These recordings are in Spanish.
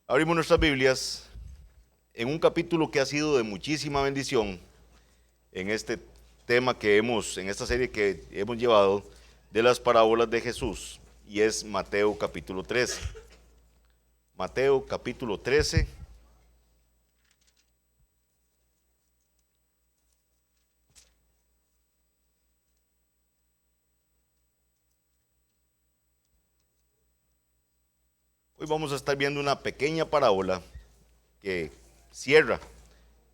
Abrimos nuestras Biblias en un capítulo que ha sido de muchísima bendición en este tema en esta serie que hemos llevado de las parábolas de Jesús, y es Mateo capítulo 13. Mateo capítulo 13. Hoy vamos a estar viendo una pequeña parábola que cierra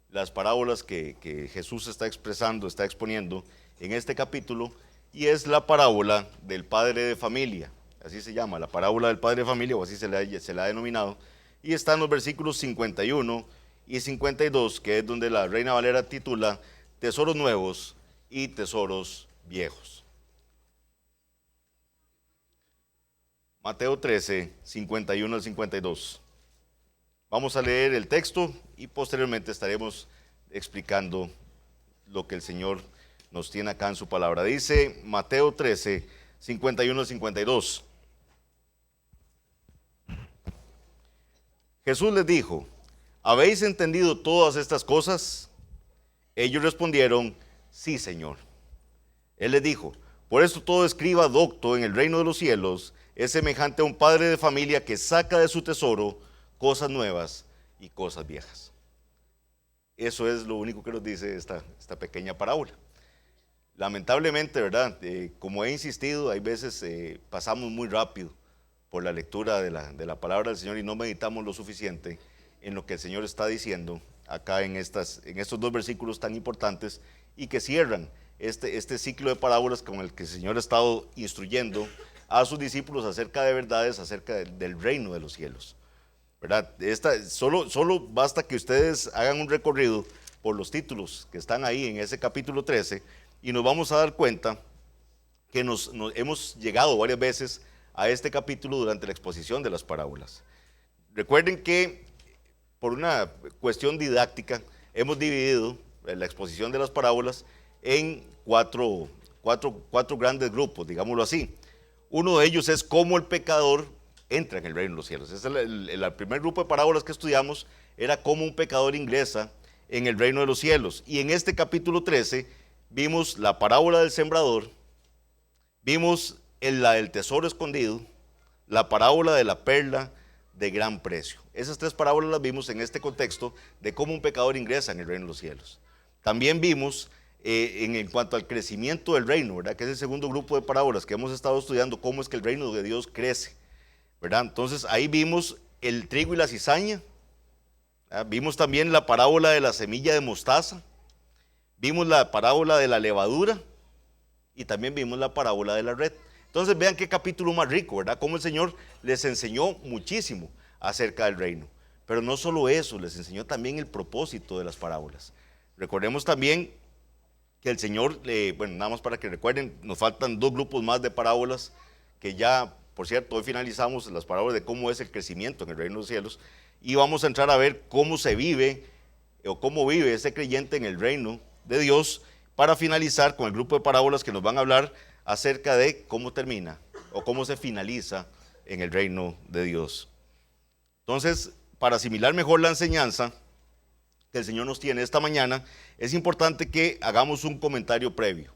las parábolas que Jesús está expresando, está exponiendo en este capítulo, y es la parábola del padre de familia. Así se llama, la parábola del padre de familia, o así se le ha denominado, y está en los versículos 51 y 52, que es donde la Reina Valera titula Tesoros nuevos y tesoros viejos. Mateo 13, 51 al 52. Vamos a leer el texto y posteriormente estaremos explicando lo que el Señor nos tiene acá en su palabra. Dice Mateo 13, 51 al 52. Jesús les dijo: ¿habéis entendido todas estas cosas? Ellos respondieron: sí, Señor. Él les dijo: por esto todo escriba docto en el reino de los cielos es semejante a un padre de familia que saca de su tesoro cosas nuevas y cosas viejas. Eso es lo único que nos dice esta pequeña parábola. Lamentablemente, ¿verdad? Como he insistido, hay veces pasamos muy rápido por la lectura de la palabra del Señor y no meditamos lo suficiente en lo que el Señor está diciendo acá en estos dos versículos tan importantes y que cierran este ciclo de parábolas con el que el Señor ha estado instruyendo a sus discípulos acerca de verdades, acerca del reino de los cielos, ¿verdad? Solo basta que ustedes hagan un recorrido por los títulos que están ahí en ese capítulo 13 y nos vamos a dar cuenta que nos hemos llegado varias veces a este capítulo durante la exposición de las parábolas. Recuerden que por una cuestión didáctica hemos dividido la exposición de las parábolas en cuatro grandes grupos, digámoslo así. Uno de ellos es cómo el pecador entra en el reino de los cielos. El primer grupo de parábolas que estudiamos era cómo un pecador ingresa en el reino de los cielos. Y en este capítulo 13 vimos la parábola del sembrador, vimos la del tesoro escondido, la parábola de la perla de gran precio. Esas tres parábolas las vimos en este contexto de cómo un pecador ingresa en el reino de los cielos. También vimos en cuanto al crecimiento del reino, ¿verdad? Que es el segundo grupo de parábolas que hemos estado estudiando, cómo es que el reino de Dios crece, ¿verdad? Entonces ahí vimos el trigo y la cizaña, ¿verdad? Vimos también la parábola de la semilla de mostaza, vimos la parábola de la levadura y también vimos la parábola de la red. Entonces vean qué capítulo más rico, ¿verdad? Cómo el Señor les enseñó muchísimo acerca del reino. Pero no solo eso, les enseñó también el propósito de las parábolas. Recordemos también que el Señor, bueno, nada más para que recuerden, nos faltan dos grupos más de parábolas que ya, por cierto, hoy finalizamos las parábolas de cómo es el crecimiento en el reino de los cielos y vamos a entrar a ver cómo se vive o cómo vive ese creyente en el reino de Dios, para finalizar con el grupo de parábolas que nos van a hablar acerca de cómo termina o cómo se finaliza en el reino de Dios. Entonces, para asimilar mejor la enseñanza que el Señor nos tiene esta mañana, es importante que hagamos un comentario previo.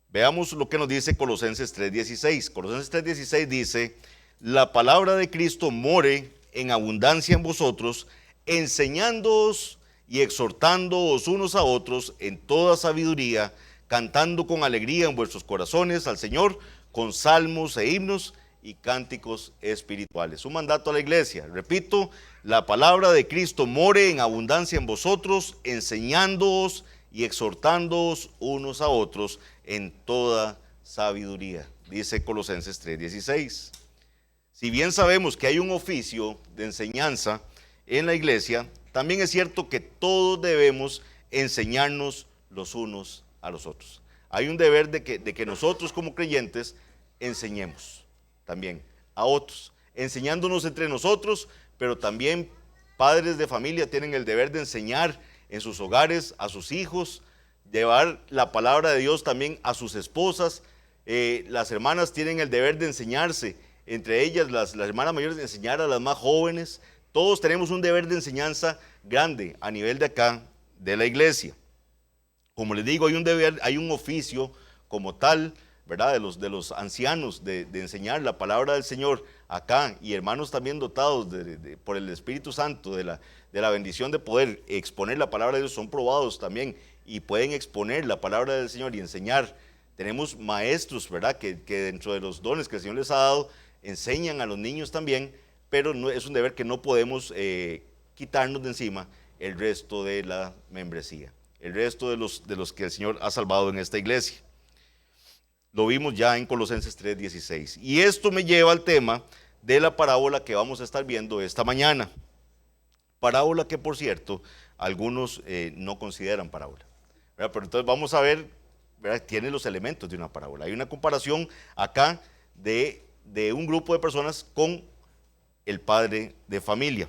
Veamos lo que nos dice Colosenses 3:16. Colosenses 3:16 dice: la palabra de Cristo more en abundancia en vosotros, enseñándoos y exhortándoos unos a otros en toda sabiduría, cantando con alegría en vuestros corazones al Señor, con salmos e himnos y cánticos espirituales. Un mandato a la iglesia. Repito, la palabra de Cristo more en abundancia en vosotros, enseñándoos y exhortándoos unos a otros en toda sabiduría. Dice Colosenses 3:16. Si bien sabemos que hay un oficio de enseñanza en la iglesia, también es cierto que todos debemos enseñarnos los unos a los otros. Hay un deber de que nosotros como creyentes enseñemos también a otros, enseñándonos entre nosotros, pero también padres de familia tienen el deber de enseñar en sus hogares a sus hijos, llevar la palabra de Dios también a sus esposas. Las hermanas tienen el deber de enseñarse entre ellas, las hermanas mayores, de enseñar a las más jóvenes todos tenemos un deber de enseñanza grande a nivel de acá, de la iglesia. Como les digo, hay un deber, hay un oficio como tal, ¿verdad? De los ancianos de enseñar la palabra del Señor acá, y hermanos también dotados por el Espíritu Santo de la bendición de poder exponer la palabra de Dios, son probados también y pueden exponer la palabra del Señor y enseñar. Tenemos maestros, ¿verdad? Que dentro de los dones que el Señor les ha dado, enseñan a los niños también, pero no, es un deber que no podemos quitarnos de encima el resto de la membresía, el resto de los que el Señor ha salvado en esta iglesia. Lo vimos ya en Colosenses 3:16. Y esto me lleva al tema de la parábola que vamos a estar viendo esta mañana. Parábola que, por cierto, algunos no consideran parábola, ¿verdad? Pero entonces vamos a ver, ¿verdad? Tiene los elementos de una parábola. Hay una comparación acá de un grupo de personas con el padre de familia.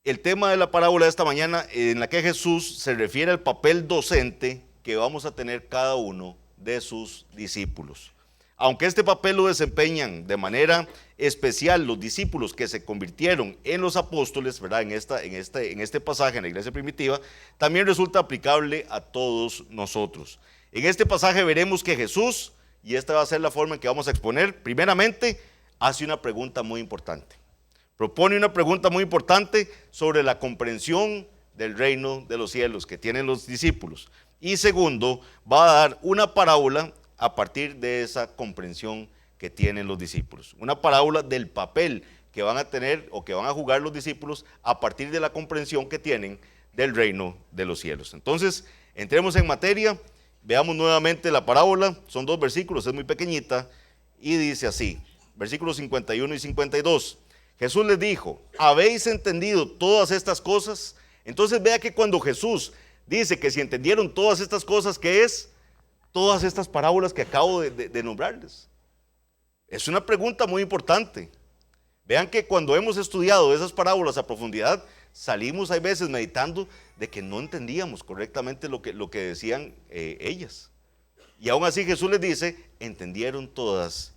El tema de la parábola de esta mañana, en la que Jesús se refiere al papel docente que vamos a tener cada uno de sus discípulos. Aunque este papel lo desempeñan de manera especial los discípulos que se convirtieron en los apóstoles, ¿verdad? En este pasaje en la iglesia primitiva, también resulta aplicable a todos nosotros. En este pasaje veremos que Jesús, y esta va a ser la forma en que vamos a exponer, primeramente hace una pregunta muy importante. Propone una pregunta muy importante sobre la comprensión del reino de los cielos que tienen los discípulos. Y segundo, va a dar una parábola a partir de esa comprensión que tienen los discípulos. Una parábola del papel que van a tener o que van a jugar los discípulos a partir de la comprensión que tienen del reino de los cielos. Entonces, entremos en materia, veamos nuevamente la parábola, son 2 versículos, es muy pequeñita, y dice así, versículos 51 y 52. Jesús les dijo, ¿habéis entendido todas estas cosas? Entonces vea que cuando Jesús dice que si entendieron todas estas cosas, ¿qué es? Todas estas parábolas que acabo de nombrarles. Es una pregunta muy importante. Vean que cuando hemos estudiado esas parábolas a profundidad, salimos hay veces meditando de que no entendíamos correctamente lo que decían ellas. Y aún así Jesús les dice, entendieron todas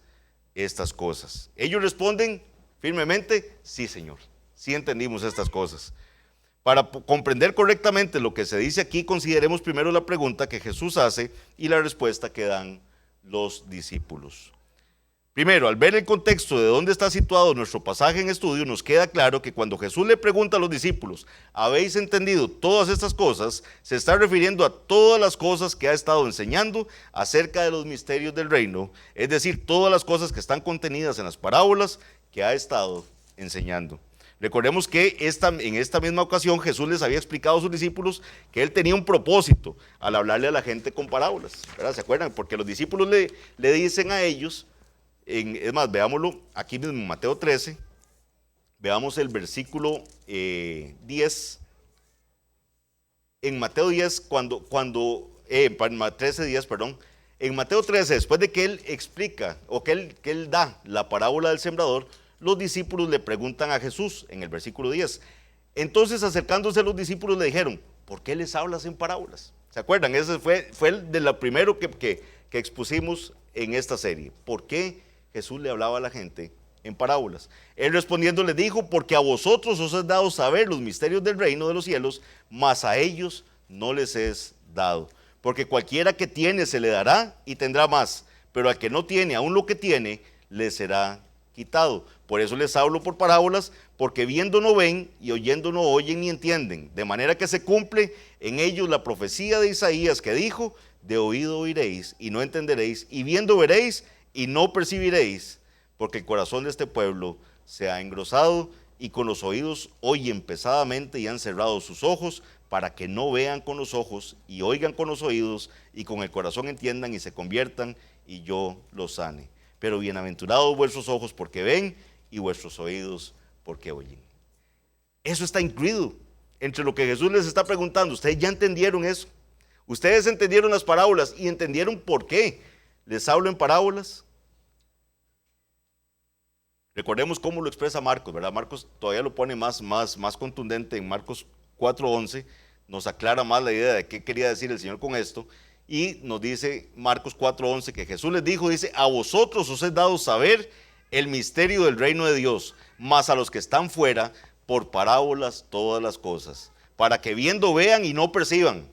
estas cosas. Ellos responden firmemente, sí Señor, sí entendimos estas cosas. Para comprender correctamente lo que se dice aquí, consideremos primero la pregunta que Jesús hace y la respuesta que dan los discípulos. Primero, al ver el contexto de dónde está situado nuestro pasaje en estudio, nos queda claro que cuando Jesús le pregunta a los discípulos, ¿habéis entendido todas estas cosas?, se está refiriendo a todas las cosas que ha estado enseñando acerca de los misterios del reino, es decir, todas las cosas que están contenidas en las parábolas que ha estado enseñando. Recordemos que en esta misma ocasión Jesús les había explicado a sus discípulos que Él tenía un propósito al hablarle a la gente con parábolas, ¿verdad? ¿Se acuerdan? Porque los discípulos le dicen a ellos, es más, veámoslo aquí mismo en Mateo 13, veamos el versículo 10. En Mateo 10, en Mateo 13, después de que Él explica o que él da la parábola del sembrador, los discípulos le preguntan a Jesús en el versículo 10. Entonces, acercándose a los discípulos, le dijeron, ¿por qué les hablas en parábolas? ¿Se acuerdan? Ese fue el de lo primero que expusimos en esta serie. ¿Por qué Jesús le hablaba a la gente en parábolas? Él respondiendo les dijo, porque a vosotros os es dado saber los misterios del reino de los cielos, mas a ellos no les es dado. Porque cualquiera que tiene se le dará y tendrá más, pero al que no tiene, aún lo que tiene, le será quitado. Por eso les hablo por parábolas, porque viendo no ven y oyendo no oyen ni entienden, de manera que se cumple en ellos la profecía de Isaías que dijo, de oído oiréis y no entenderéis, y viendo veréis y no percibiréis, porque el corazón de este pueblo se ha engrosado y con los oídos oyen pesadamente y han cerrado sus ojos para que no vean con los ojos y oigan con los oídos y con el corazón entiendan y se conviertan y yo los sane. Pero bienaventurados vuestros ojos porque ven y vuestros oídos porque oyen. Eso está incluido entre lo que Jesús les está preguntando. ¿Ustedes ya entendieron eso? ¿Ustedes entendieron las parábolas y entendieron por qué les hablo en parábolas? Recordemos cómo lo expresa Marcos, ¿verdad? Marcos todavía lo pone más contundente en Marcos 4:11, nos aclara más la idea de qué quería decir el Señor con esto, y nos dice Marcos 4:11 que Jesús les dijo, dice, a vosotros os es dado saber el misterio del reino de Dios, mas a los que están fuera, por parábolas todas las cosas, para que viendo vean y no perciban,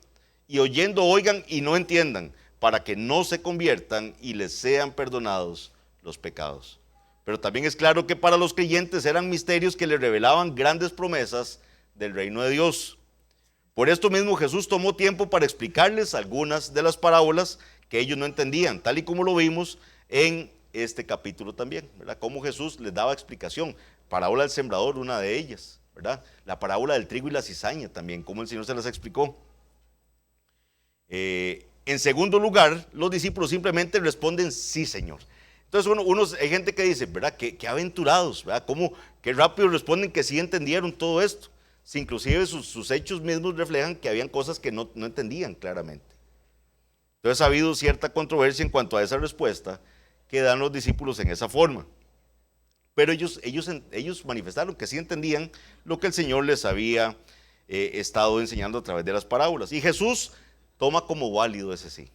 y oyendo oigan y no entiendan, para que no se conviertan y les sean perdonados los pecados. Pero también es claro que para los creyentes eran misterios que les revelaban grandes promesas del reino de Dios. Por esto mismo Jesús tomó tiempo para explicarles algunas de las parábolas que ellos no entendían, tal y como lo vimos en este capítulo también, ¿verdad? Cómo Jesús les daba explicación. Parábola del sembrador, una de ellas, ¿verdad? La parábola del trigo y la cizaña también, cómo el Señor se las explicó. En segundo lugar, los discípulos simplemente responden, sí, Señor. Entonces hay gente que dice, ¿verdad? Qué aventurados, ¿verdad? Qué rápido responden que sí entendieron todo esto. Si inclusive sus hechos mismos reflejan que habían cosas que no entendían claramente. Entonces ha habido cierta controversia en cuanto a esa respuesta que dan los discípulos en esa forma. Pero ellos manifestaron que sí entendían lo que el Señor les había estado enseñando a través de las parábolas. Y Jesús toma como válido ese sí,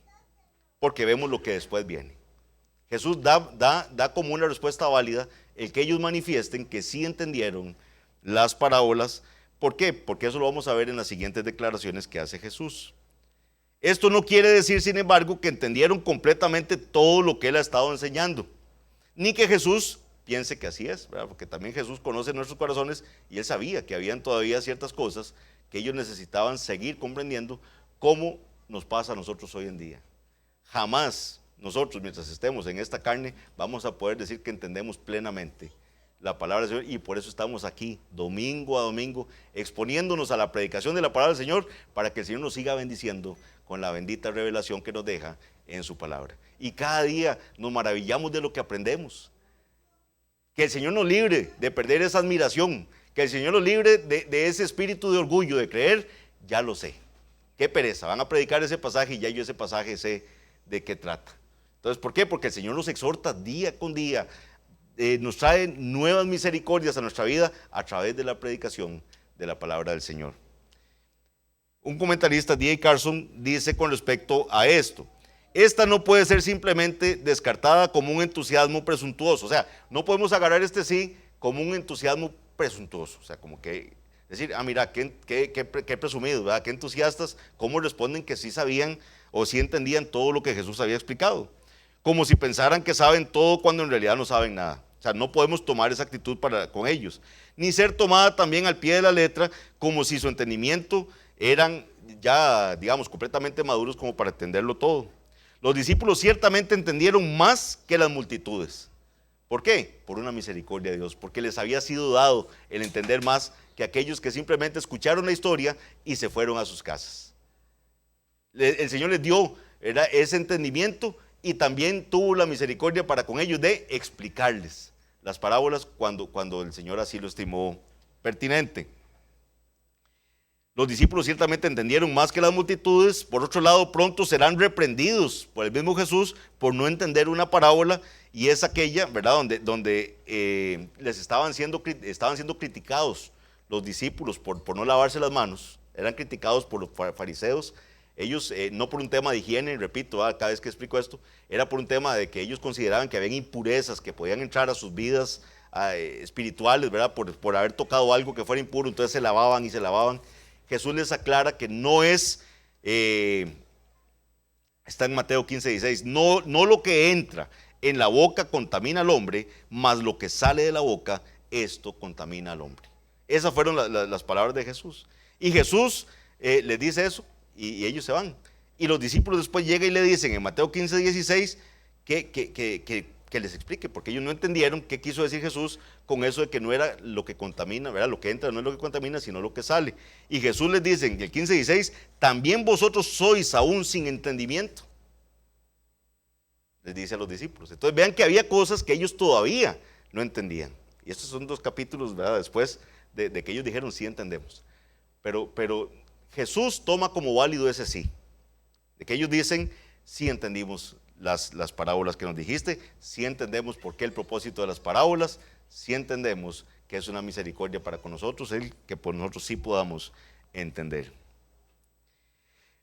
porque vemos lo que después viene. Jesús da como una respuesta válida el que ellos manifiesten que sí entendieron las parábolas. ¿Por qué? Porque eso lo vamos a ver en las siguientes declaraciones que hace Jesús. Esto no quiere decir, sin embargo, que entendieron completamente todo lo que él ha estado enseñando, ni que Jesús piense que así es, ¿verdad? Porque también Jesús conoce nuestros corazones y él sabía que habían todavía ciertas cosas que ellos necesitaban seguir comprendiendo, como nos pasa a nosotros hoy en día. Jamás nosotros, mientras estemos en esta carne, vamos a poder decir que entendemos plenamente la palabra del Señor, y por eso estamos aquí domingo a domingo exponiéndonos a la predicación de la palabra del Señor, para que el Señor nos siga bendiciendo con la bendita revelación que nos deja en su palabra. Y cada día nos maravillamos de lo que aprendemos. Que el Señor nos libre de perder esa admiración, que el Señor nos libre de ese espíritu de orgullo, de creer, ya lo sé. Qué pereza, van a predicar ese pasaje y ya yo ese pasaje sé de qué trata. Entonces, ¿por qué? Porque el Señor nos exhorta día con día, nos trae nuevas misericordias a nuestra vida a través de la predicación de la palabra del Señor. Un comentarista, D.A. Carson, dice con respecto a esto: esta no puede ser simplemente descartada como un entusiasmo presuntuoso. O sea, no podemos agarrar este sí como un entusiasmo presuntuoso. O sea, como que decir, mira, qué presumidos, ¿verdad? Qué entusiastas, cómo responden que sí sabían o sí entendían todo lo que Jesús había explicado. Como si pensaran que saben todo cuando en realidad no saben nada. O sea, no podemos tomar esa actitud con ellos. Ni ser tomada también al pie de la letra, como si su entendimiento eran ya, digamos, completamente maduros como para entenderlo todo. Los discípulos ciertamente entendieron más que las multitudes. ¿Por qué? Por una misericordia de Dios, porque les había sido dado el entender más que aquellos que simplemente escucharon la historia y se fueron a sus casas. El Señor les dio ese entendimiento y también tuvo la misericordia para con ellos de explicarles las parábolas cuando el Señor así lo estimó pertinente. Los discípulos ciertamente entendieron más que las multitudes. Por otro lado, pronto serán reprendidos por el mismo Jesús por no entender una parábola, y es aquella, ¿verdad?, donde les estaban siendo criticados los discípulos por no lavarse las manos. Eran criticados por los fariseos. Ellos, no por un tema de higiene, repito, cada vez que explico esto, era por un tema de que ellos consideraban que habían impurezas que podían entrar a sus vidas espirituales, ¿verdad?, por haber tocado algo que fuera impuro. Entonces se lavaban y se lavaban. Jesús les aclara que no es, está en Mateo 15:16, no lo que entra en la boca contamina al hombre, mas lo que sale de la boca, esto contamina al hombre. Esas fueron las palabras de Jesús. Y Jesús les dice eso y ellos se van. Y los discípulos después llegan y le dicen en Mateo 15:16 que les explique, porque ellos no entendieron qué quiso decir Jesús con eso de que no era lo que contamina, ¿verdad? Lo que entra no es lo que contamina, sino lo que sale. Y Jesús les dice en el 15:16, también vosotros sois aún sin entendimiento. Les dice a los discípulos. Entonces vean que había cosas que ellos todavía no entendían. Y estos son 2 capítulos, ¿verdad?, después de que ellos dijeron sí entendemos. Pero Jesús toma como válido ese sí. De que ellos dicen sí entendimos las parábolas que nos dijiste, sí entendemos por qué el propósito de las parábolas, sí entendemos que es una misericordia para con nosotros, el que por nosotros sí podamos entender.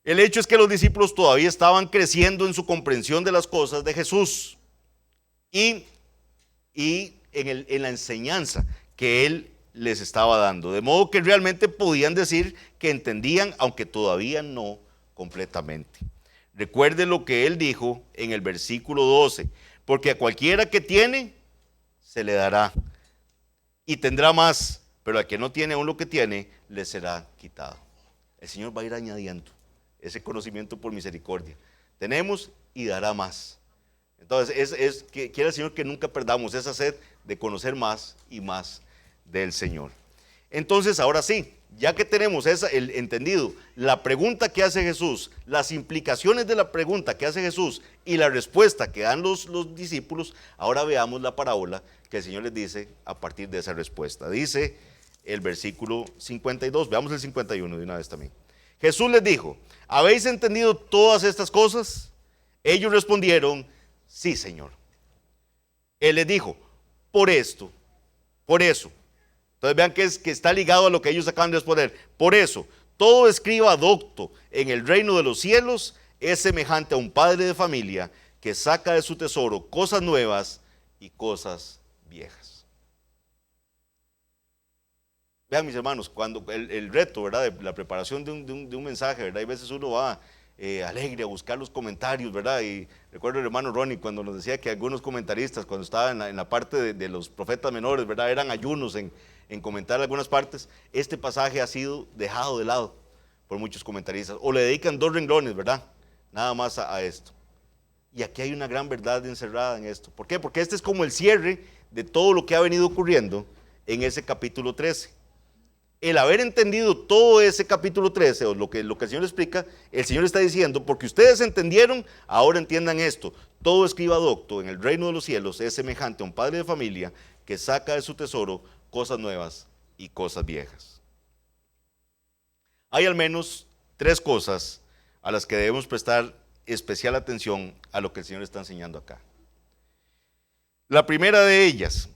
El hecho es que los discípulos todavía estaban creciendo en su comprensión de las cosas de Jesús, y y en la enseñanza que él les estaba dando. De modo que realmente podían decir que entendían, aunque todavía no completamente. Recuerde lo que él dijo en el versículo 12, porque a cualquiera que tiene, se le dará y tendrá más, pero al que no tiene aún lo que tiene, le será quitado. El Señor va a ir añadiendo ese conocimiento por misericordia. Tenemos y dará más. Entonces, quiere el Señor que nunca perdamos esa sed de conocer más y más del Señor. Entonces, ahora sí, ya que tenemos el entendido, la pregunta que hace Jesús, las implicaciones de la pregunta que hace Jesús y la respuesta que dan los discípulos, ahora veamos la parábola que el Señor les dice a partir de esa respuesta. Dice el versículo 52, veamos el 51 de una vez también. Jesús les dijo, ¿habéis entendido todas estas cosas? Ellos respondieron, sí, Señor. Él les dijo, por eso. Entonces vean que está ligado a lo que ellos acaban de responder. Por eso, todo escriba docto en el reino de los cielos es semejante a un padre de familia que saca de su tesoro cosas nuevas y cosas viejas. Vean, mis hermanos, cuando el reto, ¿verdad?, de la preparación de un mensaje, ¿verdad? Hay veces uno va alegre a buscar los comentarios, ¿verdad? Y recuerdo el hermano Ronnie cuando nos decía que algunos comentaristas, cuando estaba en la parte de los profetas menores, ¿verdad?, eran ayunos en comentar algunas partes. Este pasaje ha sido dejado de lado por muchos comentaristas, o le dedican 2 renglones, ¿verdad?, nada más a esto. Y aquí hay una gran verdad encerrada en esto. ¿Por qué? Porque este es como el cierre de todo lo que ha venido ocurriendo en ese capítulo 13. El haber entendido todo ese capítulo 13, o lo que el Señor explica, el Señor está diciendo, porque ustedes entendieron, ahora entiendan esto. Todo escriba docto en el reino de los cielos es semejante a un padre de familia que saca de su tesoro cosas nuevas y cosas viejas. Hay al menos 3 cosas a las que debemos prestar especial atención a lo que el Señor está enseñando acá. La primera de ellas,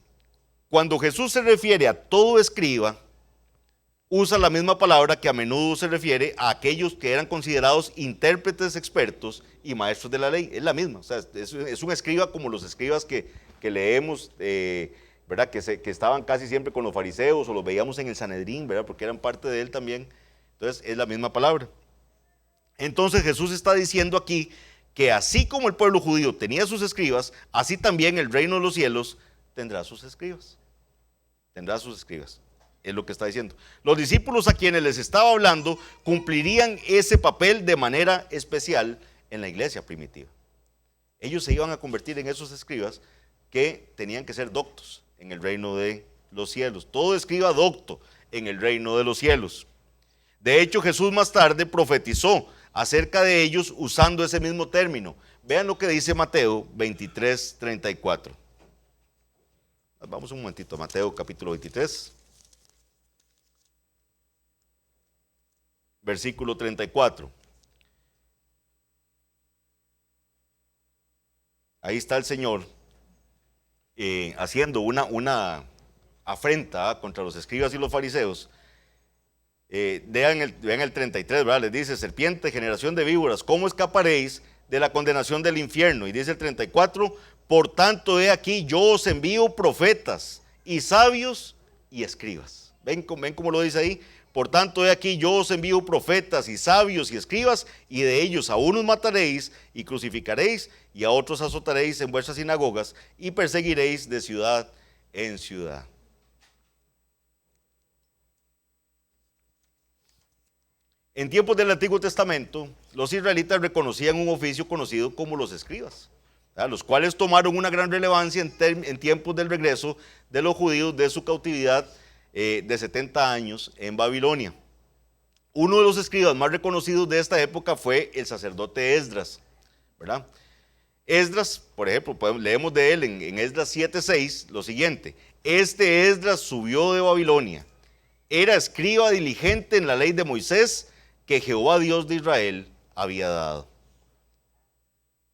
cuando Jesús se refiere a todo escriba, usa la misma palabra que a menudo se refiere a aquellos que eran considerados intérpretes expertos y maestros de la ley. Es la misma, o sea, es un escriba como los escribas que leemos, ¿verdad?, que estaban casi siempre con los fariseos, o los veíamos en el Sanedrín, ¿verdad?, porque eran parte de él también. Entonces es la misma palabra. Entonces Jesús está diciendo aquí que así como el pueblo judío tenía sus escribas, así también el reino de los cielos tendrá sus escribas. Tendrá sus escribas. Es lo que está diciendo. Los discípulos a quienes les estaba hablando cumplirían ese papel de manera especial en la iglesia primitiva. Ellos se iban a convertir en esos escribas que tenían que ser doctos en el reino de los cielos. Todo escriba docto en el reino de los cielos. De hecho, Jesús más tarde profetizó acerca de ellos usando ese mismo término. Vean lo que dice Mateo 23:34. Vamos un momentito a Mateo capítulo 23. Versículo 34. Ahí está el Señor haciendo una afrenta contra los escribas y los fariseos. Vean el 33, ¿verdad? Les dice, serpiente, generación de víboras, ¿cómo escaparéis de la condenación del infierno? Y dice el 34, por tanto, he aquí, yo os envío profetas y sabios y escribas. ¿Ven cómo lo dice ahí? Por tanto, he aquí, yo os envío profetas y sabios y escribas, y de ellos a unos mataréis y crucificaréis, y a otros azotaréis en vuestras sinagogas, y perseguiréis de ciudad en ciudad. En tiempos del Antiguo Testamento, los israelitas reconocían un oficio conocido como los escribas, ¿verdad?, los cuales tomaron una gran relevancia en tiempos del regreso de los judíos de su cautividad de 70 años en Babilonia. Uno de los escribas más reconocidos de esta época fue el sacerdote Esdras, ¿verdad? Esdras, por ejemplo, leemos de él en Esdras 7:6 lo siguiente: este Esdras subió de Babilonia, era escriba diligente en la ley de Moisés que Jehová Dios de Israel había dado.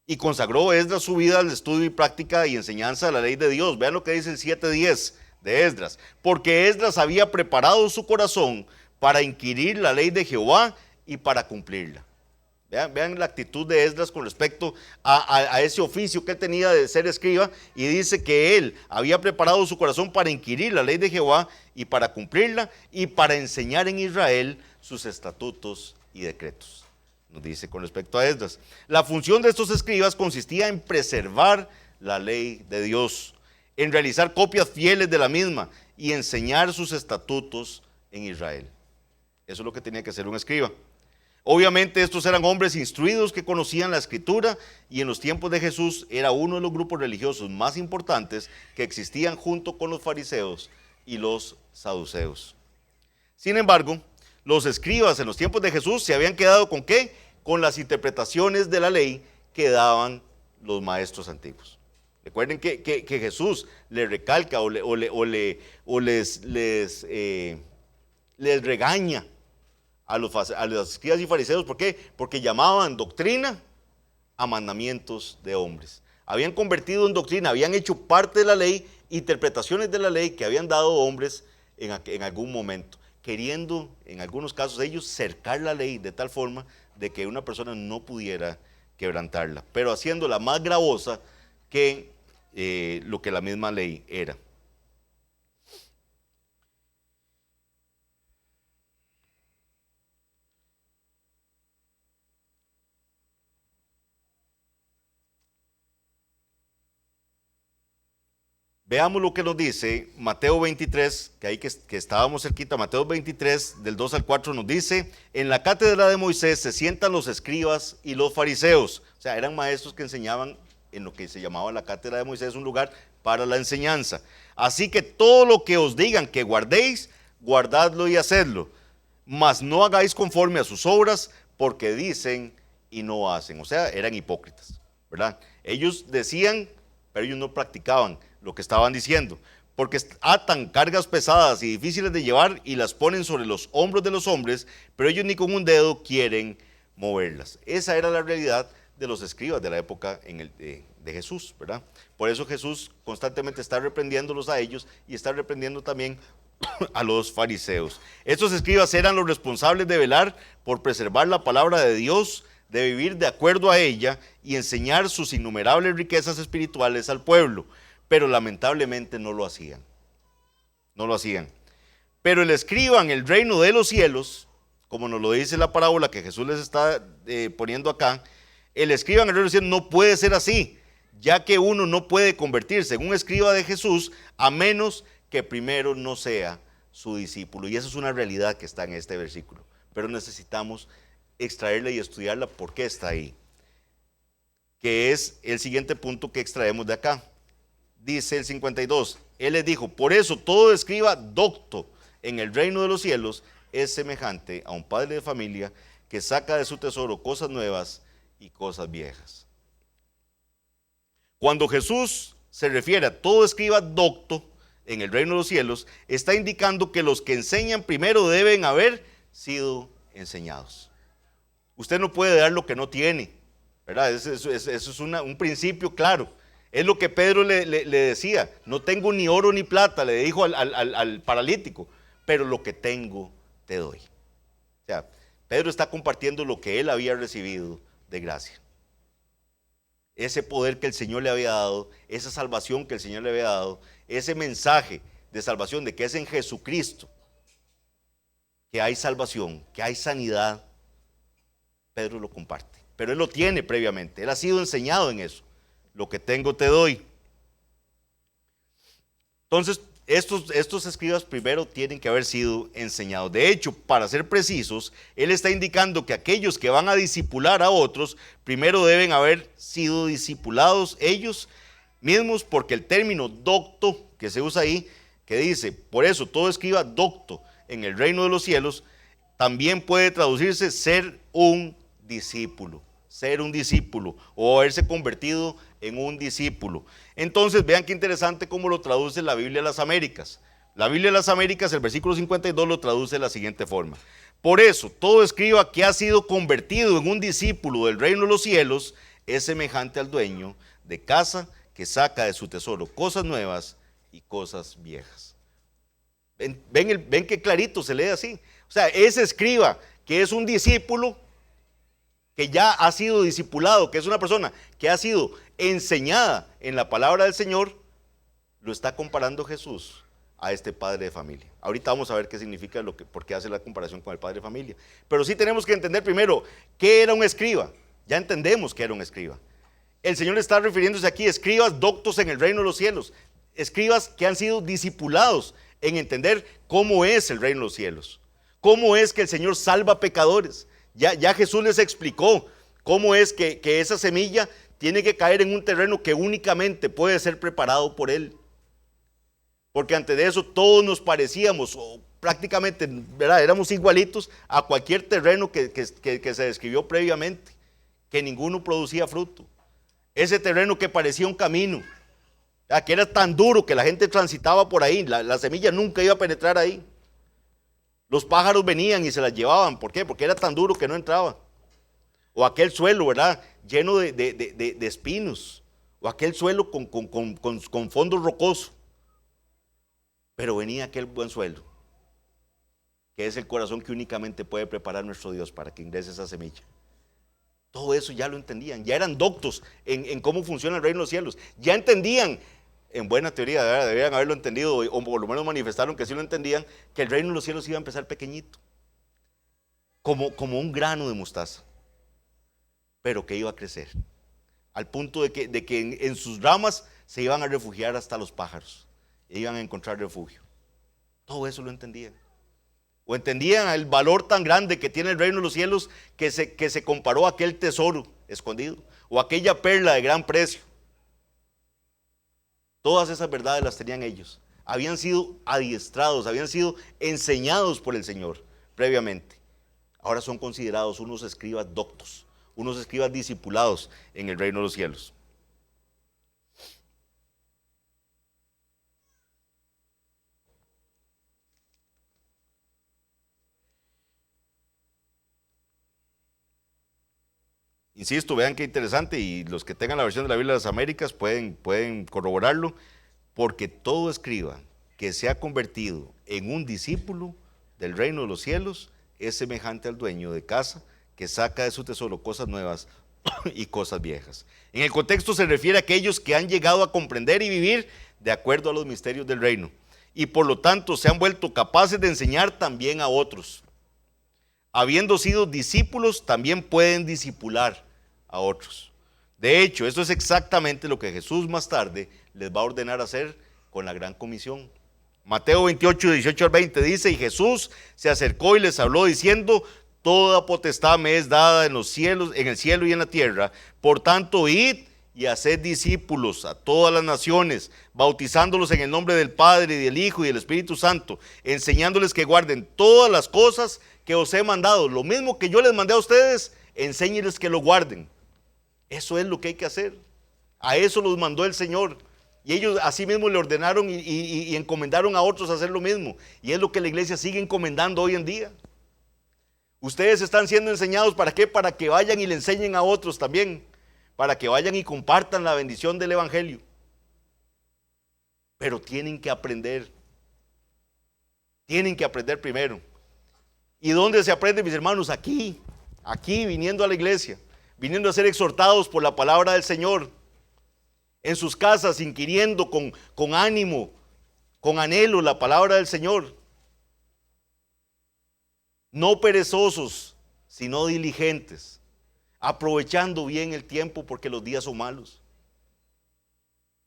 Y consagró Esdras su vida al estudio y práctica y enseñanza de la ley de Dios. Vean lo que dice el 7:10 de Esdras. Porque Esdras había preparado su corazón para inquirir la ley de Jehová y para cumplirla. Vean la actitud de Esdras con respecto a ese oficio que él tenía de ser escriba, y dice que él había preparado su corazón para inquirir la ley de Jehová y para cumplirla y para enseñar en Israel sus estatutos y decretos. Nos dice con respecto a Esdras. La función de estos escribas consistía en preservar la ley de Dios, en realizar copias fieles de la misma y enseñar sus estatutos en Israel. Eso es lo que tenía que hacer un escriba. Obviamente estos eran hombres instruidos que conocían la escritura, y en los tiempos de Jesús era uno de los grupos religiosos más importantes que existían junto con los fariseos y los saduceos. Sin embargo, los escribas en los tiempos de Jesús se habían quedado ¿con qué? Con las interpretaciones de la ley que daban los maestros antiguos. Recuerden que Jesús le recalca les regaña a los escribas y fariseos. ¿Por qué? Porque llamaban doctrina a mandamientos de hombres. Habían convertido en doctrina, habían hecho parte de la ley, interpretaciones de la ley que habían dado hombres en algún momento, queriendo en algunos casos ellos cercar la ley de tal forma de que una persona no pudiera quebrantarla, pero haciéndola más gravosa que lo que la misma ley era. Veamos lo que nos dice Mateo 23, que ahí que estábamos cerquita. Mateo 23, del 2 al 4 nos dice: en la cátedra de Moisés se sientan los escribas y los fariseos. O sea, eran maestros que enseñaban en lo que se llamaba la cátedra de Moisés, un lugar para la enseñanza. Así que todo lo que os digan que guardéis, guardadlo y hacedlo, mas no hagáis conforme a sus obras, porque dicen y no hacen. O sea, eran hipócritas, ¿verdad? Ellos decían, pero ellos no practicaban lo que estaban diciendo, porque atan cargas pesadas y difíciles de llevar y las ponen sobre los hombros de los hombres, pero ellos ni con un dedo quieren moverlas. Esa era la realidad de los escribas de la época de Jesús, ¿verdad? Por eso Jesús constantemente está reprendiéndolos a ellos y está reprendiendo también a los fariseos. Estos escribas eran los responsables de velar por preservar la palabra de Dios, de vivir de acuerdo a ella y enseñar sus innumerables riquezas espirituales al pueblo, pero lamentablemente no lo hacían. No lo hacían. Pero el escriba en el reino de los cielos, como nos lo dice la parábola que Jesús les está poniendo acá, el escriba en el reino de los cielos no puede ser así, ya que uno no puede convertirse en un escriba de Jesús a menos que primero no sea su discípulo. Y eso es una realidad que está en este versículo, pero necesitamos extraerla y estudiarla porque está ahí, que es el siguiente punto que extraemos de acá. Dice el 52, él les dijo: por eso todo escriba docto en el reino de los cielos es semejante a un padre de familia que saca de su tesoro cosas nuevas y cosas viejas. Cuando Jesús se refiere a todo escriba docto en el reino de los cielos, está indicando que los que enseñan primero deben haber sido enseñados. Usted no puede dar lo que no tiene, ¿verdad? Eso es un principio claro. Es lo que Pedro le decía: no tengo ni oro ni plata, le dijo al paralítico, pero lo que tengo te doy. O sea, Pedro está compartiendo lo que él había recibido de gracia. Ese poder que el Señor le había dado, esa salvación que el Señor le había dado, ese mensaje de salvación de que es en Jesucristo que hay salvación, que hay sanidad, Pedro lo comparte. Pero él lo tiene previamente, él ha sido enseñado en eso. Lo que tengo te doy. Entonces, estos escribas primero tienen que haber sido enseñados. De hecho, para ser precisos, él está indicando que aquellos que van a discipular a otros, primero deben haber sido discipulados ellos mismos, porque el término docto que se usa ahí, que dice: por eso todo escriba docto en el reino de los cielos, también puede traducirse ser un discípulo. Ser un discípulo o haberse convertido en un discípulo. Entonces vean qué interesante cómo lo traduce la Biblia de las Américas. La Biblia de las Américas, el versículo 52 lo traduce de la siguiente forma: por eso todo escriba que ha sido convertido en un discípulo del reino de los cielos es semejante al dueño de casa que saca de su tesoro cosas nuevas y cosas viejas. Ven qué clarito se lee así. O sea, ese escriba que es un discípulo que ya ha sido discipulado, que es una persona que ha sido enseñada en la palabra del Señor, lo está comparando Jesús a este padre de familia. Ahorita vamos a ver qué significa por qué hace la comparación con el padre de familia. Pero sí tenemos que entender primero qué era un escriba. Ya entendemos que era un escriba. El Señor está refiriéndose aquí a escribas doctos en el reino de los cielos, escribas que han sido discipulados en entender cómo es el reino de los cielos, cómo es que el Señor salva pecadores. Ya Jesús les explicó cómo es que esa semilla tiene que caer en un terreno que únicamente puede ser preparado por Él. Porque antes de eso todos nos parecíamos, o prácticamente, ¿verdad?, éramos igualitos a cualquier terreno que se describió previamente, que ninguno producía fruto. Ese terreno que parecía un camino, que era tan duro que la gente transitaba por ahí, la semilla nunca iba a penetrar ahí. Los pájaros venían y se las llevaban. ¿Por qué? Porque era tan duro que no entraba. O aquel suelo, ¿verdad?, lleno de espinos. O aquel suelo con fondo rocoso. Pero venía aquel buen suelo, que es el corazón que únicamente puede preparar nuestro Dios para que ingrese esa semilla. Todo eso ya lo entendían, ya eran doctos en cómo funciona el reino de los cielos. Ya entendían, en buena teoría, ¿verdad?, deberían haberlo entendido, o por lo menos manifestaron que sí lo entendían, que el reino de los cielos iba a empezar pequeñito, como un grano de mostaza, pero que iba a crecer, al punto de que en sus ramas se iban a refugiar hasta los pájaros, e iban a encontrar refugio. Todo eso lo entendían. O entendían el valor tan grande que tiene el reino de los cielos, que se comparó a aquel tesoro escondido, o aquella perla de gran precio. Todas esas verdades las tenían ellos. Habían sido adiestrados, habían sido enseñados por el Señor previamente. Ahora son considerados unos escribas doctos, unos escribas discipulados en el reino de los cielos. Insisto, vean qué interesante, y los que tengan la versión de la Biblia de las Américas pueden corroborarlo, porque todo escriba que se ha convertido en un discípulo del reino de los cielos es semejante al dueño de casa que saca de su tesoro cosas nuevas y cosas viejas. En el contexto se refiere a aquellos que han llegado a comprender y vivir de acuerdo a los misterios del reino, y por lo tanto se han vuelto capaces de enseñar también a otros. Habiendo sido discípulos, también pueden discipular a otros. De hecho, eso es exactamente lo que Jesús más tarde les va a ordenar hacer con la gran comisión. Mateo 28, 18 al 20 dice: y Jesús se acercó y les habló diciendo: toda potestad me es dada en los cielos, en el cielo y en la tierra. Por tanto, id y haced discípulos a todas las naciones, bautizándolos en el nombre del Padre, y del Hijo, y del Espíritu Santo, enseñándoles que guarden todas las cosas que os he mandado. Lo mismo que yo les mandé a ustedes, enséñenles que lo guarden. Eso es lo que hay que hacer. A eso los mandó el Señor. Y ellos así mismo le ordenaron y encomendaron a otros a hacer lo mismo. Y es lo que la iglesia sigue encomendando hoy en día. Ustedes están siendo enseñados, ¿para qué? Para que vayan y le enseñen a otros también. Para que vayan y compartan la bendición del Evangelio. Pero tienen que aprender. Tienen que aprender primero. ¿Y dónde se aprende, mis hermanos? Aquí, viniendo a la iglesia, viniendo a ser exhortados por la palabra del Señor, en sus casas, inquiriendo con ánimo, con anhelo la palabra del Señor. No perezosos, sino diligentes, aprovechando bien el tiempo porque los días son malos.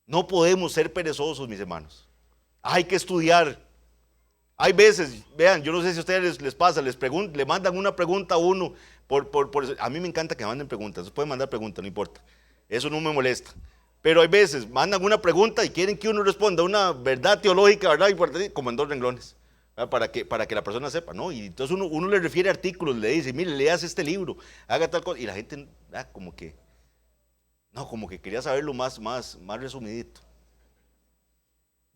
No podemos ser perezosos, mis hermanos. Hay que estudiar. Hay veces, vean, yo no sé si a ustedes les pasa, le mandan una pregunta a uno, a mí me encanta que me manden preguntas, pueden mandar preguntas, no importa, eso no me molesta, pero hay veces, mandan una pregunta y quieren que uno responda una verdad teológica, ¿verdad? Como en 2 renglones, para que la persona sepa, ¿no? Y entonces uno le refiere artículos, le dice: mire, leas este libro, haga tal cosa, y la gente, como que quería saberlo más resumidito.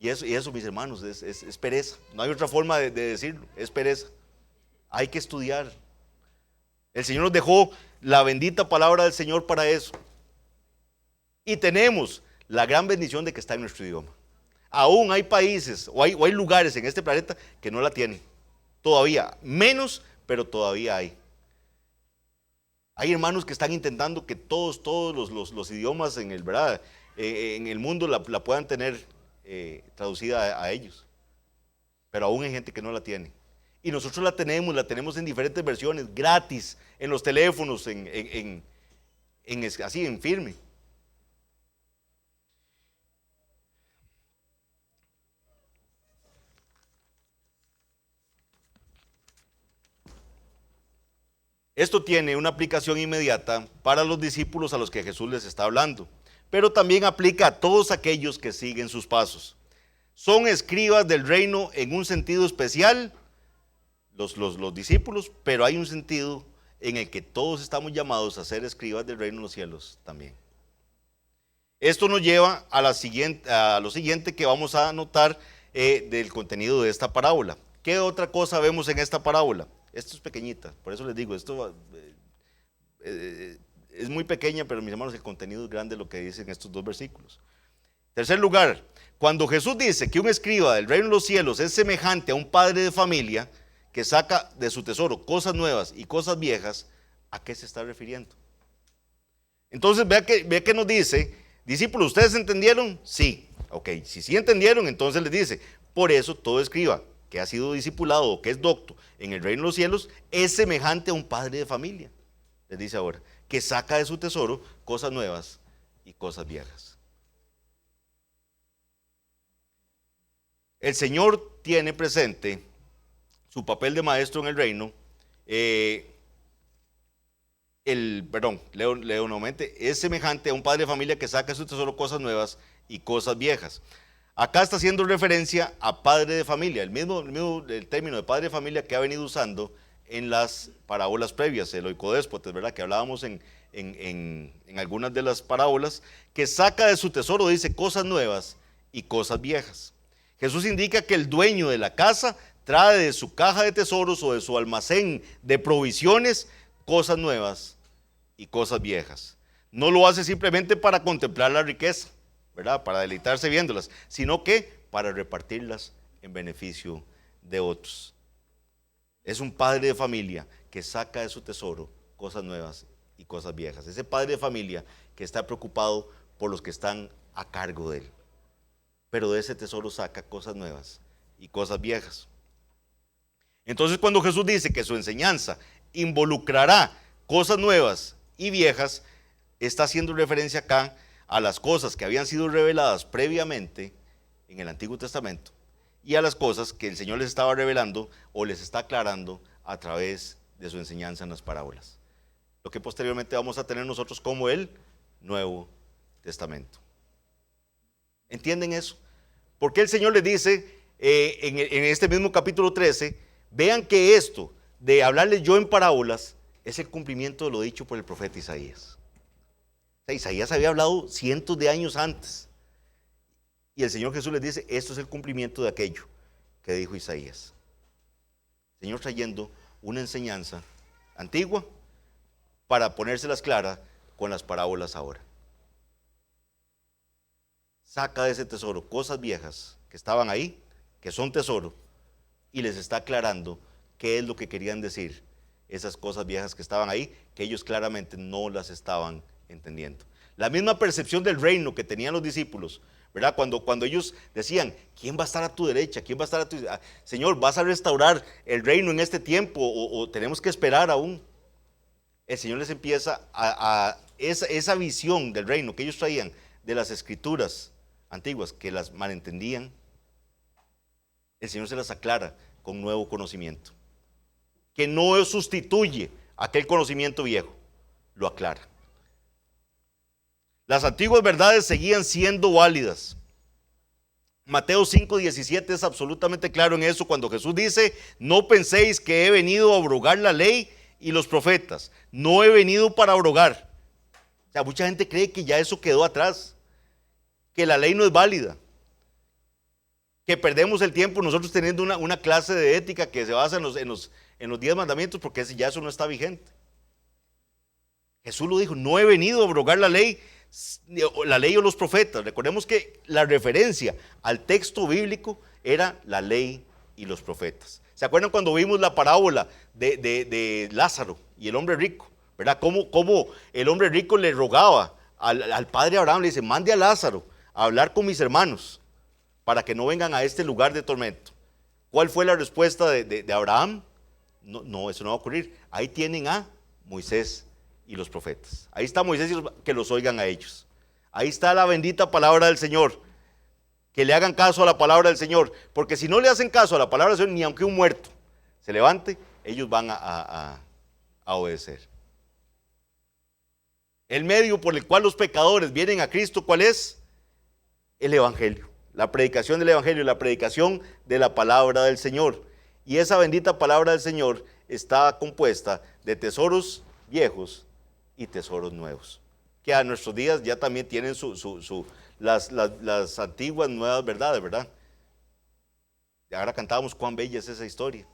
Y eso, mis hermanos, es pereza. No hay otra forma de decirlo, es pereza. Hay que estudiar. El Señor nos dejó la bendita palabra del Señor para eso. Y tenemos la gran bendición de que está en nuestro idioma. Aún hay países o hay lugares en este planeta que no la tienen. Todavía, menos, pero todavía hay. Hay hermanos que están intentando que todos los idiomas en el, ¿verdad? En el mundo la puedan tener traducida a ellos. Pero aún hay gente que no la tiene. Y nosotros la tenemos en diferentes versiones, gratis, en los teléfonos, así, en firme. Esto tiene una aplicación inmediata para los discípulos a los que Jesús les está hablando, pero también aplica a todos aquellos que siguen sus pasos. Son escribas del reino en un sentido especial, los discípulos, pero hay un sentido en el que todos estamos llamados a ser escribas del reino de los cielos también. Esto nos lleva a lo siguiente que vamos a notar del contenido de esta parábola. ¿Qué otra cosa vemos en esta parábola? Esto es pequeñita, por eso les digo, esto es muy pequeña, pero mis hermanos, el contenido es grande lo que dicen estos dos versículos. Tercer lugar, cuando Jesús dice que un escriba del reino de los cielos es semejante a un padre de familia que saca de su tesoro cosas nuevas y cosas viejas, ¿a qué se está refiriendo? Entonces vea que nos dice, discípulos, ¿ustedes entendieron? Sí, ok, si sí entendieron, entonces les dice, por eso todo escriba que ha sido discipulado o que es docto en el reino de los cielos es semejante a un padre de familia, les dice ahora, que saca de su tesoro cosas nuevas y cosas viejas. El Señor tiene presente su papel de maestro en el reino. Leo nuevamente, es semejante a un padre de familia que saca de su tesoro cosas nuevas y cosas viejas. Acá está haciendo referencia a padre de familia, el término de padre de familia que ha venido usando en las parábolas previas, el oicodéspotes, ¿verdad? Que hablábamos en algunas de las parábolas, que saca de su tesoro, dice, cosas nuevas y cosas viejas. Jesús indica que el dueño de la casa trae de su caja de tesoros o de su almacén de provisiones cosas nuevas y cosas viejas. No lo hace simplemente para contemplar la riqueza, ¿verdad? Para deleitarse viéndolas, sino que para repartirlas en beneficio de otros. Es un padre de familia que saca de su tesoro cosas nuevas y cosas viejas. Ese padre de familia que está preocupado por los que están a cargo de él. Pero de ese tesoro saca cosas nuevas y cosas viejas. Entonces, cuando Jesús dice que su enseñanza involucrará cosas nuevas y viejas, está haciendo referencia acá a las cosas que habían sido reveladas previamente en el Antiguo Testamento y a las cosas que el Señor les estaba revelando o les está aclarando a través de su enseñanza en las parábolas. Lo que posteriormente vamos a tener nosotros como el Nuevo Testamento. ¿Entienden eso? Porque el Señor les dice en este mismo capítulo 13, vean que esto de hablarles yo en parábolas es el cumplimiento de lo dicho por el profeta Isaías. O sea, Isaías había hablado cientos de años antes. Y el Señor Jesús les dice, esto es el cumplimiento de aquello que dijo Isaías. El Señor trayendo una enseñanza antigua para ponérselas claras con las parábolas ahora. Saca de ese tesoro cosas viejas que estaban ahí, que son tesoro, y les está aclarando qué es lo que querían decir esas cosas viejas que estaban ahí, que ellos claramente no las estaban entendiendo. La misma percepción del reino que tenían los discípulos, ¿verdad? Cuando ellos decían, ¿quién va a estar a tu derecha? ¿Quién va a estar a tu derecha? Señor, ¿vas a restaurar el reino en este tiempo o tenemos que esperar aún? El Señor les empieza a esa visión del reino que ellos traían de las escrituras antiguas, que las malentendían. El Señor se las aclara con nuevo conocimiento, que no sustituye aquel conocimiento viejo, lo aclara. Las antiguas verdades seguían siendo válidas. Mateo 5:17 es absolutamente claro en eso, cuando Jesús dice, no penséis que he venido a abrogar la ley y los profetas. No he venido para abrogar. O sea, mucha gente cree que ya eso quedó atrás, que la ley no es válida, que perdemos el tiempo nosotros teniendo una clase de ética que se basa en los 10 mandamientos, porque ya eso no está vigente. Jesús lo dijo, no he venido a abrogar la ley o los profetas. Recordemos que la referencia al texto bíblico era la ley y los profetas. ¿Se acuerdan cuando vimos la parábola de Lázaro y el hombre rico? ¿verdad? Cómo el hombre rico le rogaba al padre Abraham, le dice, mande a Lázaro a hablar con mis hermanos para que no vengan a este lugar de tormento. ¿Cuál fue la respuesta de Abraham? No, eso no va a ocurrir. Ahí tienen a Moisés y los profetas. Ahí está Moisés y que los oigan a ellos. Ahí está la bendita palabra del Señor. Que le hagan caso a la palabra del Señor. Porque si no le hacen caso a la palabra del Señor, ni aunque un muerto se levante, ellos van a obedecer. El medio por el cual los pecadores vienen a Cristo, ¿cuál es? El Evangelio. La predicación del Evangelio, la predicación de la palabra del Señor. Y esa bendita palabra del Señor está compuesta de tesoros viejos y tesoros nuevos. Que a nuestros días ya también tienen las antiguas nuevas verdades, ¿verdad? Y ahora cantábamos cuán bella es esa historia.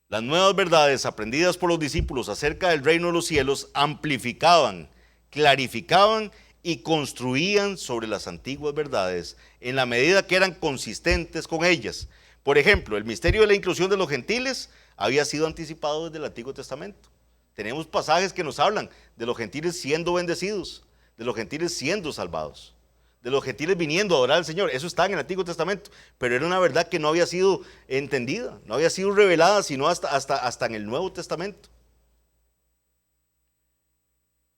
Las nuevas verdades aprendidas por los discípulos acerca del reino de los cielos amplificaban, clarificaban y construían sobre las antiguas verdades en la medida que eran consistentes con ellas. Por ejemplo, el misterio de la inclusión de los gentiles había sido anticipado desde el Antiguo Testamento. Tenemos pasajes que nos hablan de los gentiles siendo bendecidos, de los gentiles siendo salvados, de los gentiles viniendo a adorar al Señor. Eso está en el Antiguo Testamento, pero era una verdad que no había sido entendida, no había sido revelada, sino hasta en el Nuevo Testamento.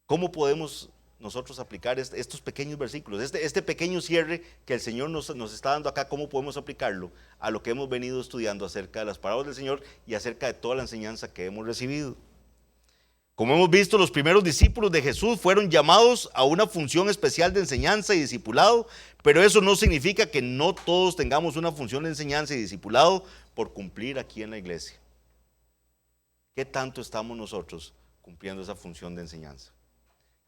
¿Cómo podemos nosotros aplicar estos pequeños versículos, este pequeño cierre que el Señor nos está dando acá? ¿Cómo podemos aplicarlo a lo que hemos venido estudiando acerca de las palabras del Señor y acerca de toda la enseñanza que hemos recibido? Como hemos visto, los primeros discípulos de Jesús fueron llamados a una función especial de enseñanza y discipulado, pero eso no significa que no todos tengamos una función de enseñanza y discipulado por cumplir aquí en la iglesia. ¿Qué tanto estamos nosotros cumpliendo esa función de enseñanza?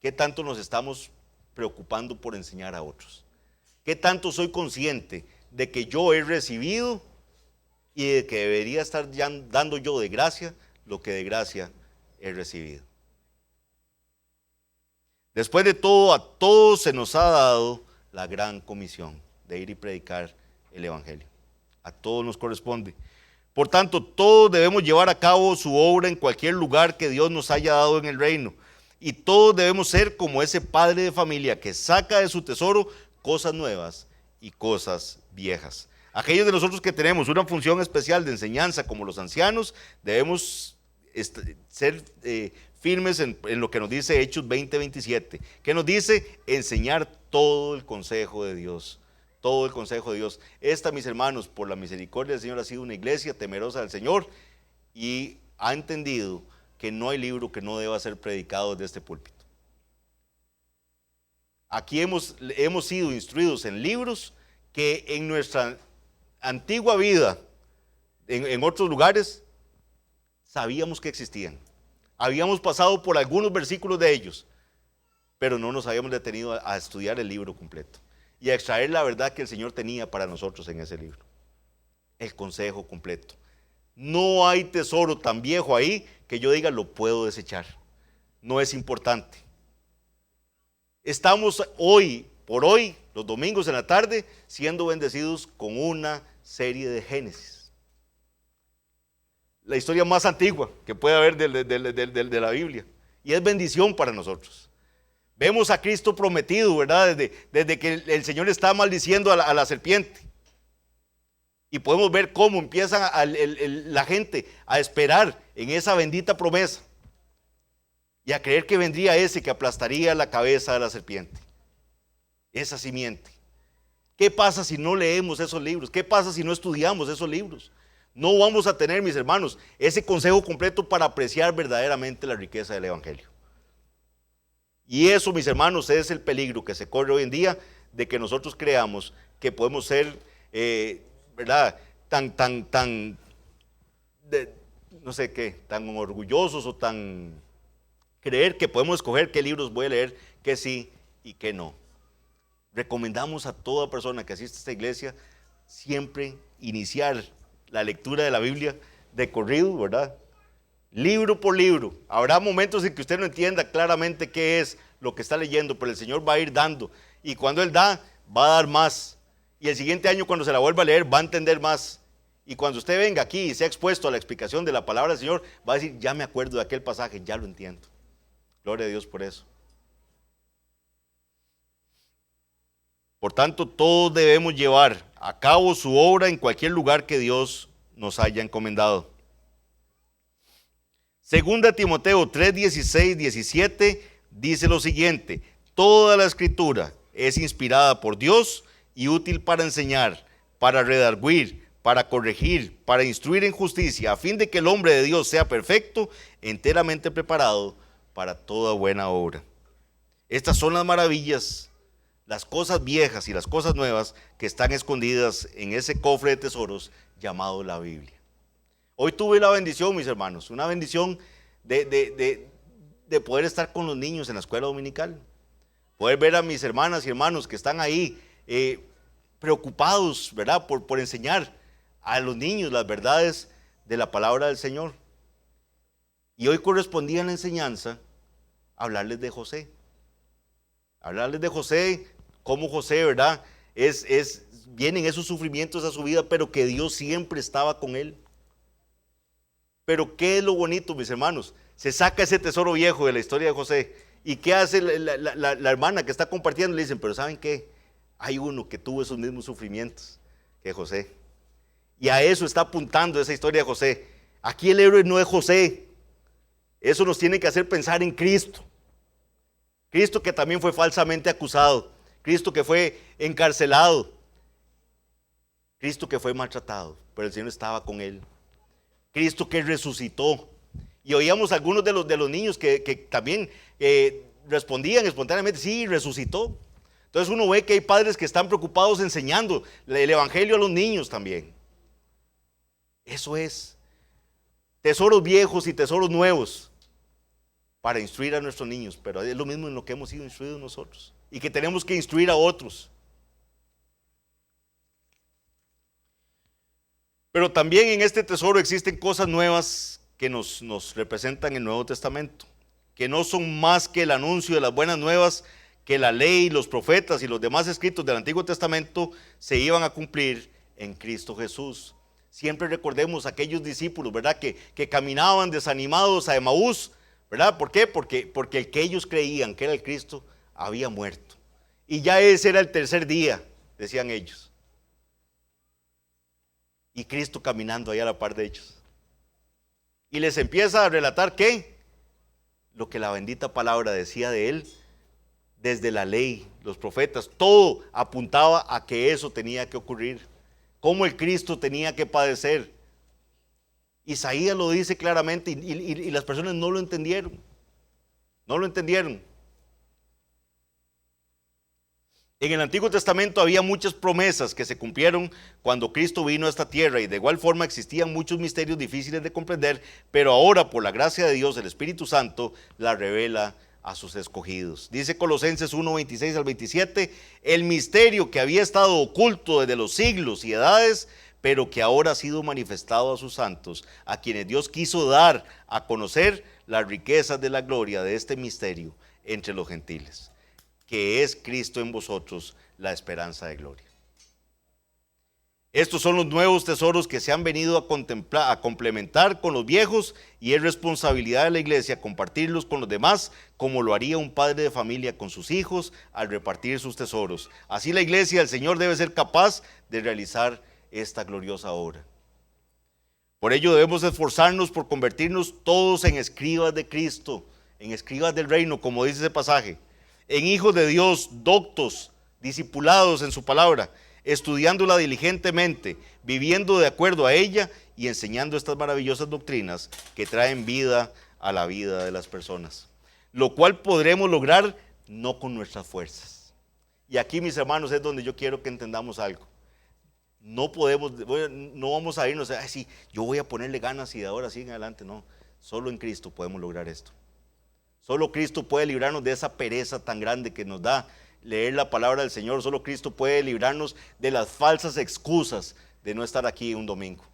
¿Qué tanto nos estamos preocupando por enseñar a otros? ¿Qué tanto soy consciente de que yo he recibido y de que debería estar dando yo de gracia lo que de gracia he recibido? Después de todo, a todos se nos ha dado la gran comisión de ir y predicar el Evangelio. A todos nos corresponde. Por tanto, todos debemos llevar a cabo su obra en cualquier lugar que Dios nos haya dado en el reino. Y todos debemos ser como ese padre de familia que saca de su tesoro cosas nuevas y cosas viejas. Aquellos de nosotros que tenemos una función especial de enseñanza como los ancianos, debemos ser firmes en lo que nos dice Hechos 20:27, que nos dice enseñar todo el consejo de Dios. Todo el consejo de Dios. Esta, mis hermanos, por la misericordia del Señor, ha sido una iglesia temerosa del Señor y ha entendido que no hay libro que no deba ser predicado desde este púlpito. Aquí hemos sido instruidos en libros que en nuestra antigua vida, en otros lugares, sabíamos que existían. Habíamos pasado por algunos versículos de ellos, pero no nos habíamos detenido a estudiar el libro completo y a extraer la verdad que el Señor tenía para nosotros en ese libro. El consejo completo. No hay tesoro tan viejo ahí que yo diga lo puedo desechar. No es importante. Estamos hoy, por hoy, los domingos en la tarde, siendo bendecidos con una serie de Génesis. La historia más antigua que puede haber de la Biblia. Y es bendición para nosotros. Vemos a Cristo prometido, ¿verdad? Desde que el Señor está maldiciendo a la serpiente. Y podemos ver cómo empieza la gente a esperar en esa bendita promesa y a creer que vendría ese que aplastaría la cabeza de la serpiente, esa simiente. ¿Qué pasa si no leemos esos libros? ¿Qué pasa si no estudiamos esos libros? No vamos a tener, mis hermanos, ese consejo completo para apreciar verdaderamente la riqueza del Evangelio. Y eso, mis hermanos, es el peligro que se corre hoy en día de que nosotros creamos que podemos ser ¿verdad? No sé qué, tan orgullosos o tan creer que podemos escoger qué libros voy a leer, qué sí y qué no. Recomendamos a toda persona que asiste a esta iglesia siempre iniciar la lectura de la Biblia de corrido, ¿verdad? Libro por libro. Habrá momentos en que usted no entienda claramente qué es lo que está leyendo, pero el Señor va a ir dando. Y cuando Él da, va a dar más. Y el siguiente año, cuando se la vuelva a leer, va a entender más. Y cuando usted venga aquí y sea expuesto a la explicación de la palabra del Señor, va a decir, ya me acuerdo de aquel pasaje, ya lo entiendo. Gloria a Dios por eso. Por tanto, todos debemos llevar a cabo su obra en cualquier lugar que Dios nos haya encomendado. Segunda Timoteo 3, 16, 17 dice lo siguiente: toda la escritura es inspirada por Dios y útil para enseñar, para redarguir, para corregir, para instruir en justicia, a fin de que el hombre de Dios sea perfecto, enteramente preparado para toda buena obra. Estas son las maravillas, las cosas viejas y las cosas nuevas que están escondidas en ese cofre de tesoros llamado la Biblia. Hoy tuve la bendición, mis hermanos, una bendición de poder estar con los niños en la escuela dominical. Poder ver a mis hermanas y hermanos que están ahí preocupados, ¿verdad? Por enseñar a los niños las verdades de la palabra del Señor. Y hoy correspondía en la enseñanza hablarles de José. Hablarles de José, cómo José, ¿verdad? Vienen esos sufrimientos a su vida, pero que Dios siempre estaba con él. Pero ¿qué es lo bonito, mis hermanos? Se saca ese tesoro viejo de la historia de José. ¿Y qué hace la hermana que está compartiendo? Le dicen, pero ¿saben qué? Hay uno que tuvo esos mismos sufrimientos que José. Y a eso está apuntando esa historia de José. Aquí el héroe no es José. Eso nos tiene que hacer pensar en Cristo. Cristo que también fue falsamente acusado. Cristo que fue encarcelado. Cristo que fue maltratado, pero el Señor estaba con él. Cristo que resucitó. Y oíamos algunos de los niños que también respondían espontáneamente, sí, resucitó. Entonces uno ve que hay padres que están preocupados enseñando el evangelio a los niños también. Eso es. Tesoros viejos y tesoros nuevos para instruir a nuestros niños, pero es lo mismo en lo que hemos sido instruidos nosotros y que tenemos que instruir a otros. Pero también en este tesoro existen cosas nuevas que nos representan el Nuevo Testamento, que no son más que el anuncio de las buenas nuevas, que la ley, los profetas y los demás escritos del Antiguo Testamento se iban a cumplir en Cristo Jesús. Siempre recordemos a aquellos discípulos, ¿verdad? Que caminaban desanimados a Emaús, ¿verdad? ¿Por qué? Porque el que ellos creían que era el Cristo había muerto. Y ya ese era el tercer día, decían ellos. Y Cristo caminando ahí a la par de ellos. Y les empieza a relatar ¿qué? Lo que la bendita palabra decía de él, desde la ley, los profetas, todo apuntaba a que eso tenía que ocurrir. Cómo el Cristo tenía que padecer. Isaías lo dice claramente y las personas no lo entendieron. No lo entendieron. En el Antiguo Testamento había muchas promesas que se cumplieron cuando Cristo vino a esta tierra y de igual forma existían muchos misterios difíciles de comprender, pero ahora por la gracia de Dios el Espíritu Santo la revela a sus escogidos. Dice Colosenses 1, 26 al 27, el misterio que había estado oculto desde los siglos y edades, pero que ahora ha sido manifestado a sus santos, a quienes Dios quiso dar a conocer las riquezas de la gloria de este misterio entre los gentiles, que es Cristo en vosotros, la esperanza de gloria. Estos son los nuevos tesoros que se han venido a complementar con los viejos, y es responsabilidad de la iglesia compartirlos con los demás, como lo haría un padre de familia con sus hijos al repartir sus tesoros. Así la iglesia del Señor debe ser capaz de realizar esta gloriosa obra. Por ello debemos esforzarnos por convertirnos todos en escribas de Cristo, en escribas del reino, como dice ese pasaje, en hijos de Dios, doctos, discipulados en su palabra, estudiándola diligentemente, viviendo de acuerdo a ella y enseñando estas maravillosas doctrinas que traen vida a la vida de las personas. Lo cual podremos lograr no con nuestras fuerzas. Y aquí, mis hermanos, es donde yo quiero que entendamos algo. No vamos a irnos, sí, yo voy a ponerle ganas y de ahora sí en adelante. No, solo en Cristo podemos lograr esto. Solo Cristo puede librarnos de esa pereza tan grande que nos da leer la palabra del Señor. Solo Cristo puede librarnos de las falsas excusas de no estar aquí un domingo.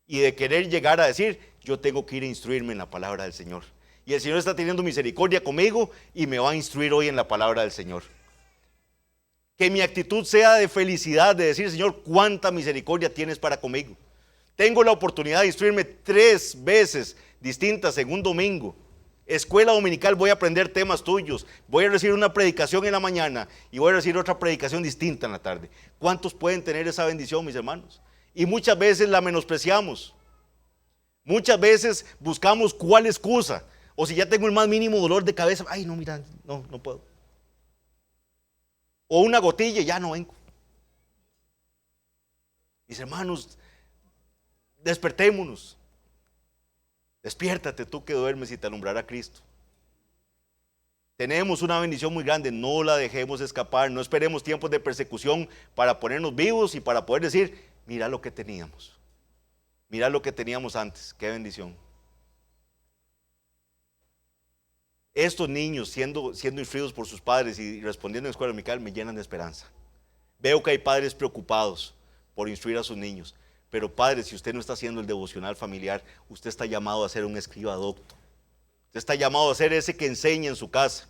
Y de querer llegar a decir, yo tengo que ir a instruirme en la palabra del Señor. Y el Señor está teniendo misericordia conmigo y me va a instruir hoy en la palabra del Señor. Que mi actitud sea de felicidad, de decir, Señor, cuánta misericordia tienes para conmigo. Tengo la oportunidad de instruirme 3 veces distintas en un domingo. Escuela dominical, voy a aprender temas tuyos. Voy a recibir una predicación en la mañana y voy a recibir otra predicación distinta en la tarde. ¿Cuántos pueden tener esa bendición, mis hermanos? Y muchas veces la menospreciamos. Muchas veces buscamos cuál excusa. O si ya tengo el más mínimo dolor de cabeza, ay no, mira, no puedo. O una gotilla, ya no vengo. Mis hermanos, despertémonos. Despiértate tú que duermes y te alumbrará Cristo. Tenemos una bendición muy grande, no la dejemos escapar, no esperemos tiempos de persecución para ponernos vivos y para poder decir, mira lo que teníamos. Mira lo que teníamos antes, qué bendición. Estos niños siendo instruidos por sus padres y respondiendo en la escuela dominical me llenan de esperanza. Veo que hay padres preocupados por instruir a sus niños. Pero padre, si usted no está haciendo el devocional familiar, usted está llamado a ser un escriba docto. Usted está llamado a ser ese que enseña en su casa.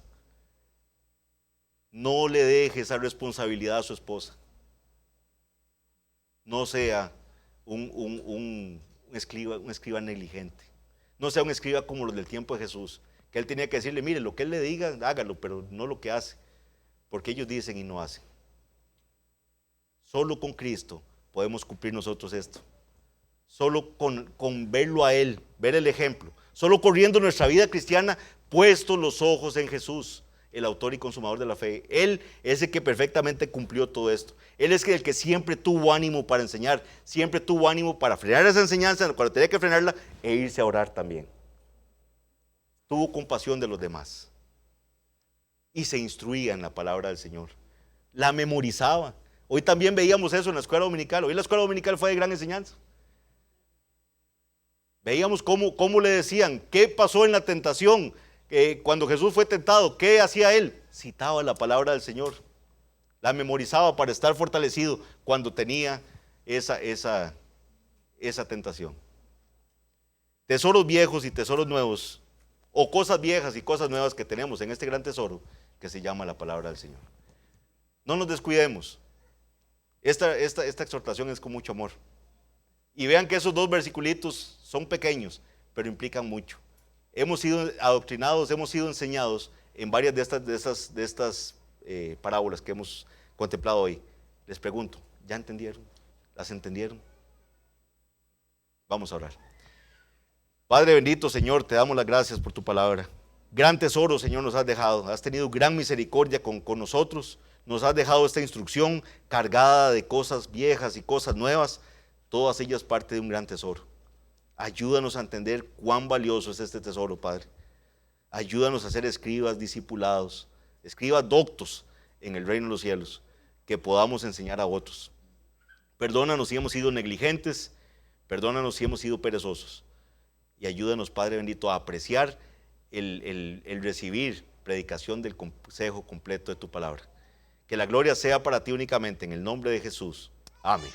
No le deje esa responsabilidad a su esposa. No sea un escriba negligente. No sea un escriba como los del tiempo de Jesús, que él tenía que decirle, mire, lo que él le diga, hágalo, pero no lo que hace, porque ellos dicen y no hacen. Solo con Cristo podemos cumplir nosotros esto. Solo con verlo a Él, ver el ejemplo. Solo corriendo nuestra vida cristiana, puestos los ojos en Jesús, el autor y consumador de la fe. Él es el que perfectamente cumplió todo esto. Él es el que siempre tuvo ánimo para enseñar, siempre tuvo ánimo para frenar esa enseñanza cuando tenía que frenarla e irse a orar también. Tuvo compasión de los demás y se instruía en la palabra del Señor. La memorizaba. Hoy también veíamos eso en la escuela dominical. Hoy la escuela dominical fue de gran enseñanza. Veíamos cómo le decían, qué pasó en la tentación, cuando Jesús fue tentado, qué hacía él. Citaba la palabra del Señor. La memorizaba para estar fortalecido cuando tenía esa tentación. Tesoros viejos y tesoros nuevos, o cosas viejas y cosas nuevas que tenemos en este gran tesoro que se llama la palabra del Señor. No nos descuidemos. Esta exhortación es con mucho amor. Y vean que esos 2 versiculitos son pequeños, pero implican mucho. Hemos sido adoctrinados, hemos sido enseñados en varias de estas parábolas que hemos contemplado hoy. Les pregunto, ¿ya entendieron? ¿Las entendieron? Vamos a orar. Padre bendito, Señor, te damos las gracias por tu palabra. Gran tesoro, Señor, nos has dejado. Has tenido gran misericordia con nosotros. Nos has dejado esta instrucción cargada de cosas viejas y cosas nuevas, todas ellas parte de un gran tesoro. Ayúdanos a entender cuán valioso es este tesoro, Padre. Ayúdanos a ser escribas discipulados, escribas doctos en el reino de los cielos, que podamos enseñar a otros. Perdónanos si hemos sido negligentes, perdónanos si hemos sido perezosos. Y ayúdanos, Padre bendito, a apreciar el recibir predicación del consejo completo de tu palabra. Que la gloria sea para ti únicamente, en el nombre de Jesús. Amén.